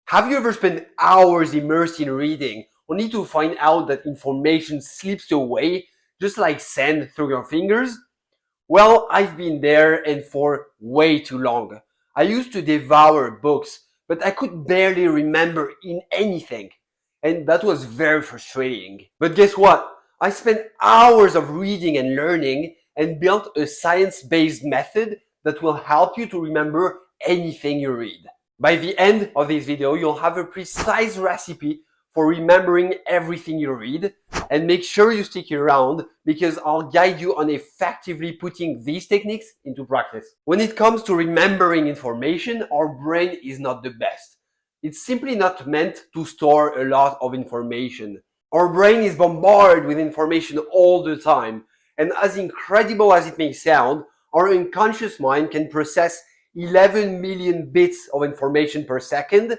Have you ever spent hours immersed in reading only to find out that information slips away just like sand through your fingers? Well, I've been there and for way too long. I used to devour books, but I could barely remember in anything. And that was very frustrating. But guess what? I spent hours of reading and learning and built a science-based method that will help you to remember anything you read. By the end of this video, you'll have a precise recipe for remembering everything you read, and make sure you stick around because I'll guide you on effectively putting these techniques into practice. When it comes to remembering information, our brain is not the best. It's simply not meant to store a lot of information. Our brain is bombarded with information all the time, and as incredible as it may sound, our unconscious mind can process 11 million bits of information per second.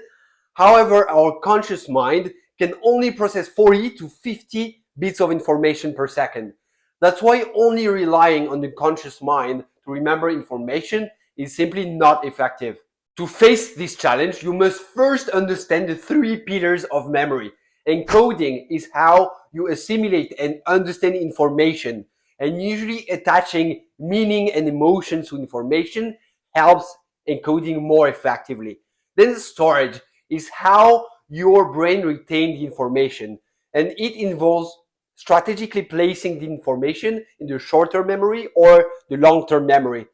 However, our conscious mind can only process 40 to 50 bits of information per second. That's why only relying on the conscious mind to remember information is simply not effective. To face this challenge, you must first understand the three pillars of memory. Encoding is how you assimilate and understand information, and usually attaching meaning and emotions to information helps encoding more effectively. Then storage is how your brain retains the information, and it involves strategically placing the information in the short-term memory or the long-term memory.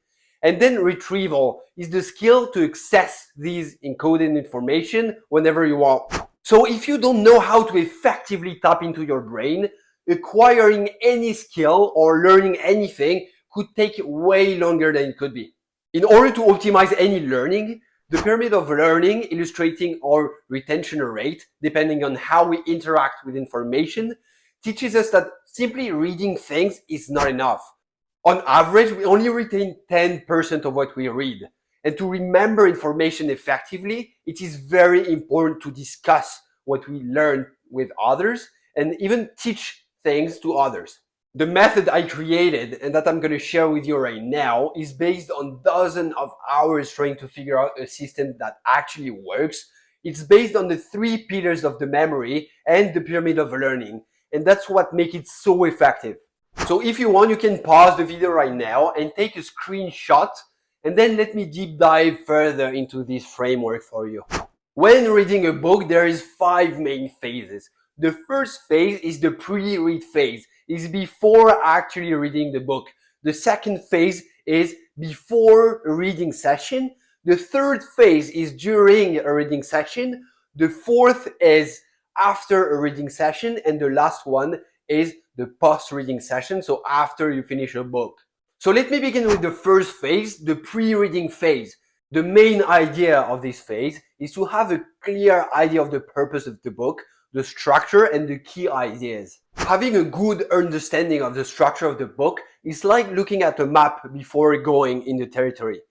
And then retrieval is the skill to access these encoded information whenever you want. So if you don't know how to effectively tap into your brain, acquiring any skill or learning anything could take way longer than it could be. In order to optimize any learning, the pyramid of learning, illustrating our retention rate, depending on how we interact with information, teaches us that simply reading things is not enough. On average, we only retain 10% of what we read. And to remember information effectively, it is very important to discuss what we learn with others and even teach things to others. The method I created and that I'm going to share with you right now is based on dozens of hours trying to figure out a system that actually works. It's based on the three pillars of the memory and the pyramid of learning. And that's what makes it so effective. So if you want, you can pause the video right now and take a screenshot, and then let me deep dive further into this framework for you. When reading a book, there is 5 main phases. The first phase is the pre-read phase. It's before actually reading the book. The second phase is before a reading session. The third phase is during a reading session. The fourth is after a reading session. And the last one is the post-reading session, so after you finish a book. So let me begin with the first phase, the pre-reading phase. The main idea of this phase is to have a clear idea of the purpose of the book, the structure, and the key ideas. Having a good understanding of the structure of the book is like looking at a map before going in the territory.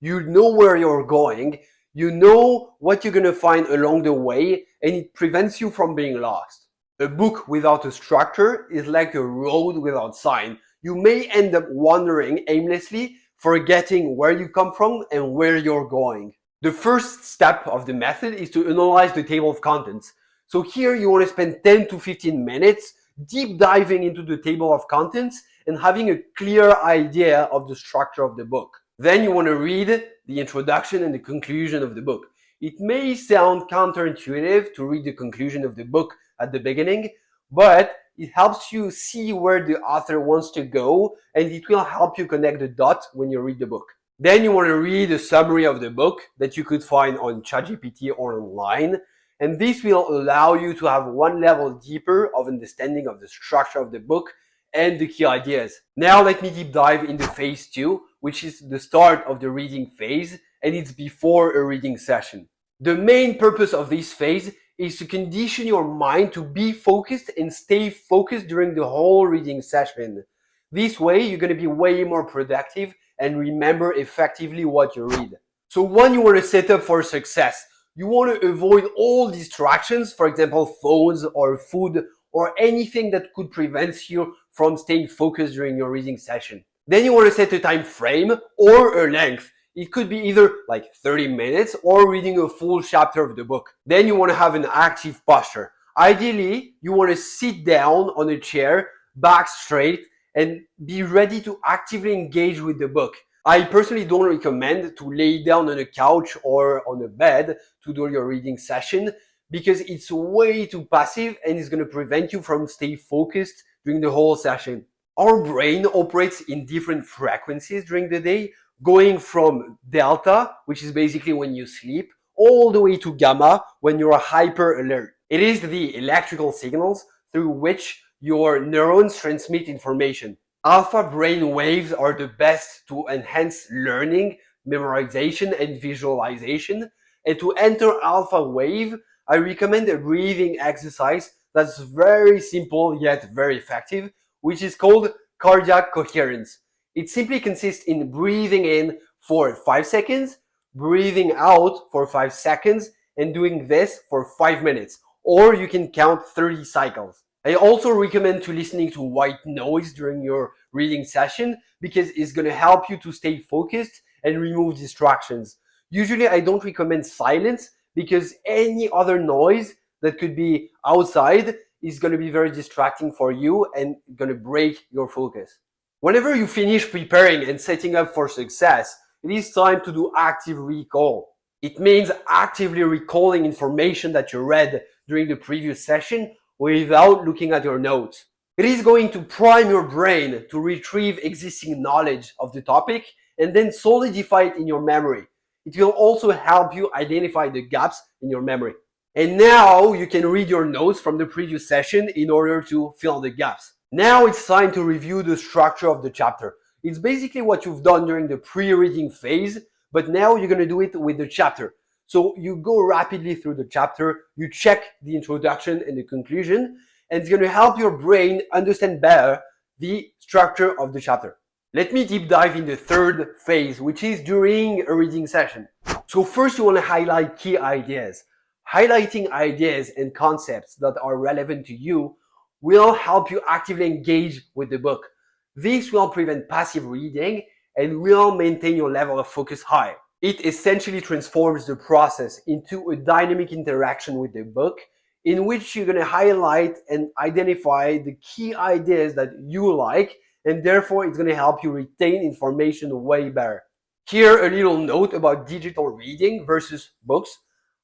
You know where you're going, you know what you're going to find along the way, and it prevents you from being lost. A book without a structure is like a road without sign. You may end up wandering aimlessly, forgetting where you come from and where you're going. The first step of the method is to analyze the table of contents. So here you want to spend 10 to 15 minutes deep diving into the table of contents and having a clear idea of the structure of the book. Then you want to read the introduction and the conclusion of the book. It may sound counterintuitive to read the conclusion of the book at the beginning, but it helps you see where the author wants to go, and it will help you connect the dots when you read the book. Then you want to read a summary of the book that you could find on ChatGPT or online, and this will allow you to have one level deeper of understanding of the structure of the book and the key ideas. Now let me deep dive into phase 2, which is the start of the reading phase, and it's before a reading session. The main purpose of this phase is to condition your mind to be focused and stay focused during the whole reading session. This way, you're going to be way more productive and remember effectively what you read. So when you want to set up for success, you want to avoid all distractions, for example, phones or food or anything that could prevent you from staying focused during your reading session. Then you want to set a time frame or a length. It could be either like 30 minutes or reading a full chapter of the book. Then you want to have an active posture. Ideally, you want to sit down on a chair, back straight, and be ready to actively engage with the book. I personally don't recommend to lay down on a couch or on a bed to do your reading session because it's way too passive and it's going to prevent you from staying focused during the whole session. Our brain operates in different frequencies during the day, going from delta, which is basically when you sleep, all the way to gamma when you're hyper alert. It is the electrical signals through which your neurons transmit information. Alpha brain waves are the best to enhance learning, memorization, and visualization. And to enter alpha wave, I recommend a breathing exercise that's very simple yet very effective, which is called cardiac coherence. It simply consists in breathing in for 5 seconds, breathing out for 5 seconds, and doing this for 5 minutes. Or you can count 30 cycles. I also recommend to listening to white noise during your reading session because it's going to help you to stay focused and remove distractions. Usually I don't recommend silence because any other noise that could be outside is going to be very distracting for you and going to break your focus. Whenever you finish preparing and setting up for success, it is time to do active recall. It means actively recalling information that you read during the previous session without looking at your notes. It is going to prime your brain to retrieve existing knowledge of the topic and then solidify it in your memory. It will also help you identify the gaps in your memory. And now you can read your notes from the previous session in order to fill the gaps. Now it's time to review the structure of the chapter. It's basically what you've done during the pre-reading phase, but now you're going to do it with the chapter. So you go rapidly through the chapter, you check the introduction and the conclusion, and it's going to help your brain understand better the structure of the chapter. Let me deep dive in the third phase, which is during a reading session. So first you want to highlight key ideas. Highlighting ideas and concepts that are relevant to you will help you actively engage with the book. This will prevent passive reading and will maintain your level of focus high. It essentially transforms the process into a dynamic interaction with the book in which you're going to highlight and identify the key ideas that you like, and therefore it's going to help you retain information way better. Here, a little note about digital reading versus books.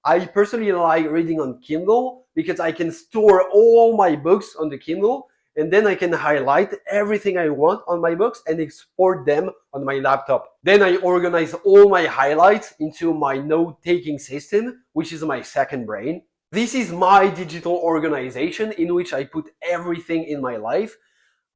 I personally like reading on Kindle because I can store all my books on the Kindle and then I can highlight everything I want on my books and export them on my laptop. Then I organize all my highlights into my note-taking system, which is my second brain. This is my digital organization in which I put everything in my life.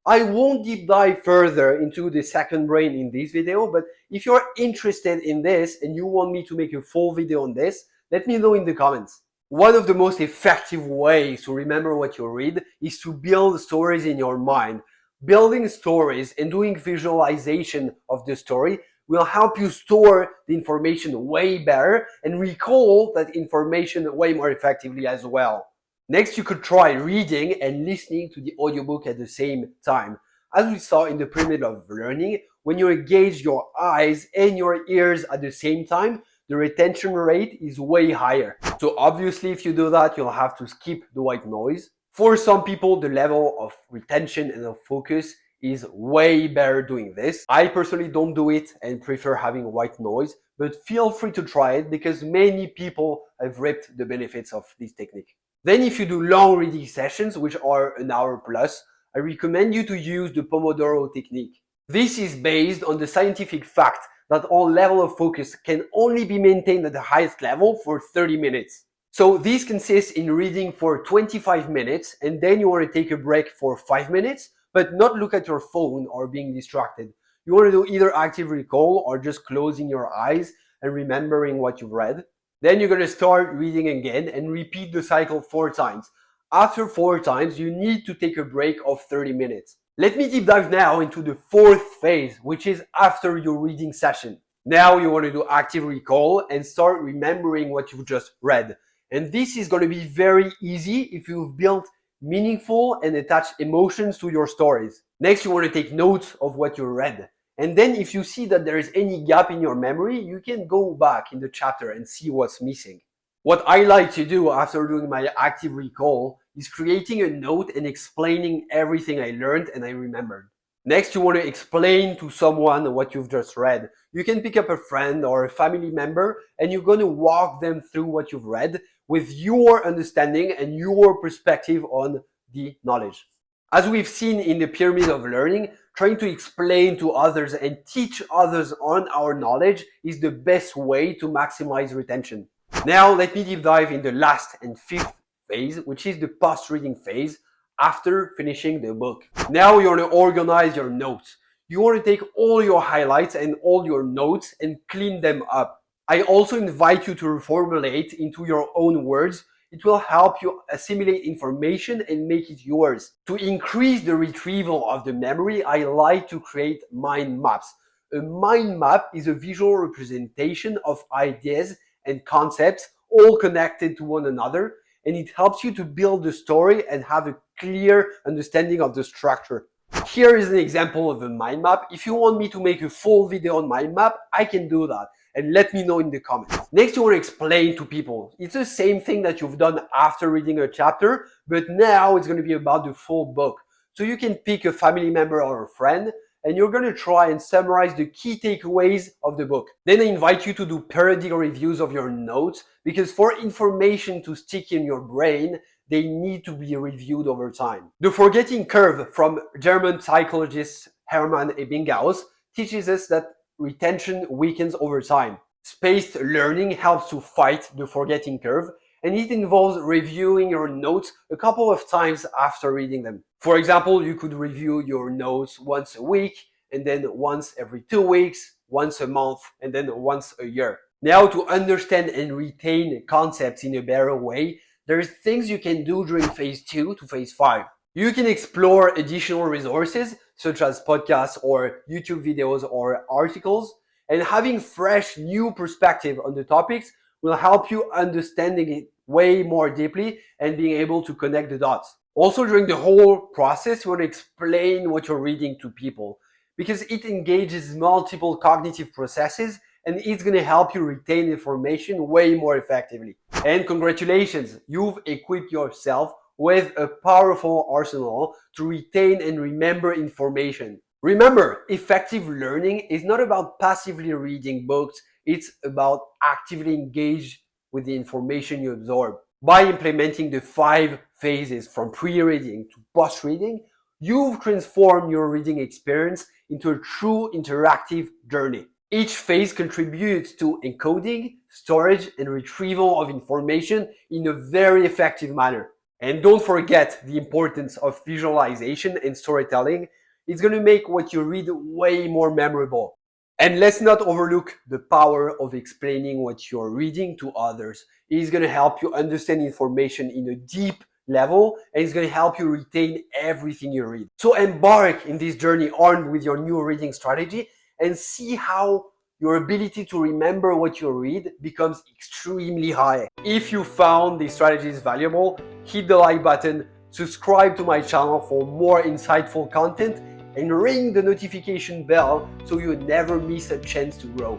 I won't deep dive further into the second brain in this video, but if you're interested in this and you want me to make a full video on this, let me know in the comments. One of the most effective ways to remember what you read is to build stories in your mind. Building stories and doing visualization of the story will help you store the information way better and recall that information way more effectively as well. Next, you could try reading and listening to the audiobook at the same time. As we saw in the pyramid of learning, when you engage your eyes and your ears at the same time, the retention rate is way higher. So obviously, if you do that, you'll have to skip the white noise. For some people, the level of retention and of focus is way better doing this. I personally don't do it and prefer having white noise, but feel free to try it because many people have reaped the benefits of this technique. Then if you do long reading sessions, which are an hour plus, I recommend you to use the Pomodoro technique. This is based on the scientific fact that our level of focus can only be maintained at the highest level for 30 minutes. So this consists in reading for 25 minutes and then you want to take a break for 5 minutes, but not look at your phone or being distracted. You want to do either active recall or just closing your eyes and remembering what you've read. Then you're going to start reading again and repeat the cycle 4 times. After 4 times, you need to take a break of 30 minutes. Let me deep dive now into the fourth phase, which is after your reading session. Now you want to do active recall and start remembering what you've just read. And this is going to be very easy if you've built meaningful and attached emotions to your stories. Next, you want to take notes of what you read. And then if you see that there is any gap in your memory, you can go back in the chapter and see what's missing. What I like to do after doing my active recall is creating a note and explaining everything I learned and I remembered. Next, you want to explain to someone what you've just read. You can pick up a friend or a family member and you're going to walk them through what you've read with your understanding and your perspective on the knowledge. As we've seen in the pyramid of learning, trying to explain to others and teach others on our knowledge is the best way to maximize retention. Now, let me deep dive in the last and fifth phase, which is the post-reading phase after finishing the book. Now you want to organize your notes. You want to take all your highlights and all your notes and clean them up. I also invite you to reformulate into your own words. It will help you assimilate information and make it yours. To increase the retrieval of the memory, I like to create mind maps. A mind map is a visual representation of ideas and concepts all connected to one another, and it helps you to build the story and have a clear understanding of the structure. Here is an example of a mind map. If you want me to make a full video on mind map, I can do that, and let me know in the comments. Next, you want to explain to people. It's the same thing that you've done after reading a chapter, but now it's going to be about the full book. So you can pick a family member or a friend, and you're going to try and summarize the key takeaways of the book. Then I invite you to do periodic reviews of your notes, because for information to stick in your brain, they need to be reviewed over time. The forgetting curve from German psychologist Hermann Ebbinghaus teaches us that retention weakens over time. Spaced learning helps to fight the forgetting curve, and it involves reviewing your notes a couple of times after reading them. For example, you could review your notes once a week, and then once every 2 weeks, once a month, and then once a year. Now, to understand and retain concepts in a better way, there's things you can do during phase 2 to phase 5. You can explore additional resources such as podcasts or YouTube videos or articles, and having fresh new perspective on the topics will help you understanding it way more deeply and being able to connect the dots. Also, during the whole process, you want to explain what you're reading to people because it engages multiple cognitive processes and it's going to help you retain information way more effectively. And congratulations, you've equipped yourself with a powerful arsenal to retain and remember information. Remember, effective learning is not about passively reading books, it's about actively engaging with the information you absorb. By implementing the 5 phases from pre-reading to post-reading, you've transformed your reading experience into a true interactive journey. Each phase contributes to encoding, storage, and retrieval of information in a very effective manner. And don't forget the importance of visualization and storytelling. It's going to make what you read way more memorable. And let's not overlook the power of explaining what you're reading to others. It's going to help you understand information in a deep level, and it's going to help you retain everything you read. So embark in this journey armed with your new reading strategy and see how your ability to remember what you read becomes extremely high. If you found these strategies valuable, hit the like button, subscribe to my channel for more insightful content, and ring the notification bell so you never miss a chance to grow.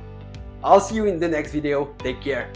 I'll see you in the next video. Take care.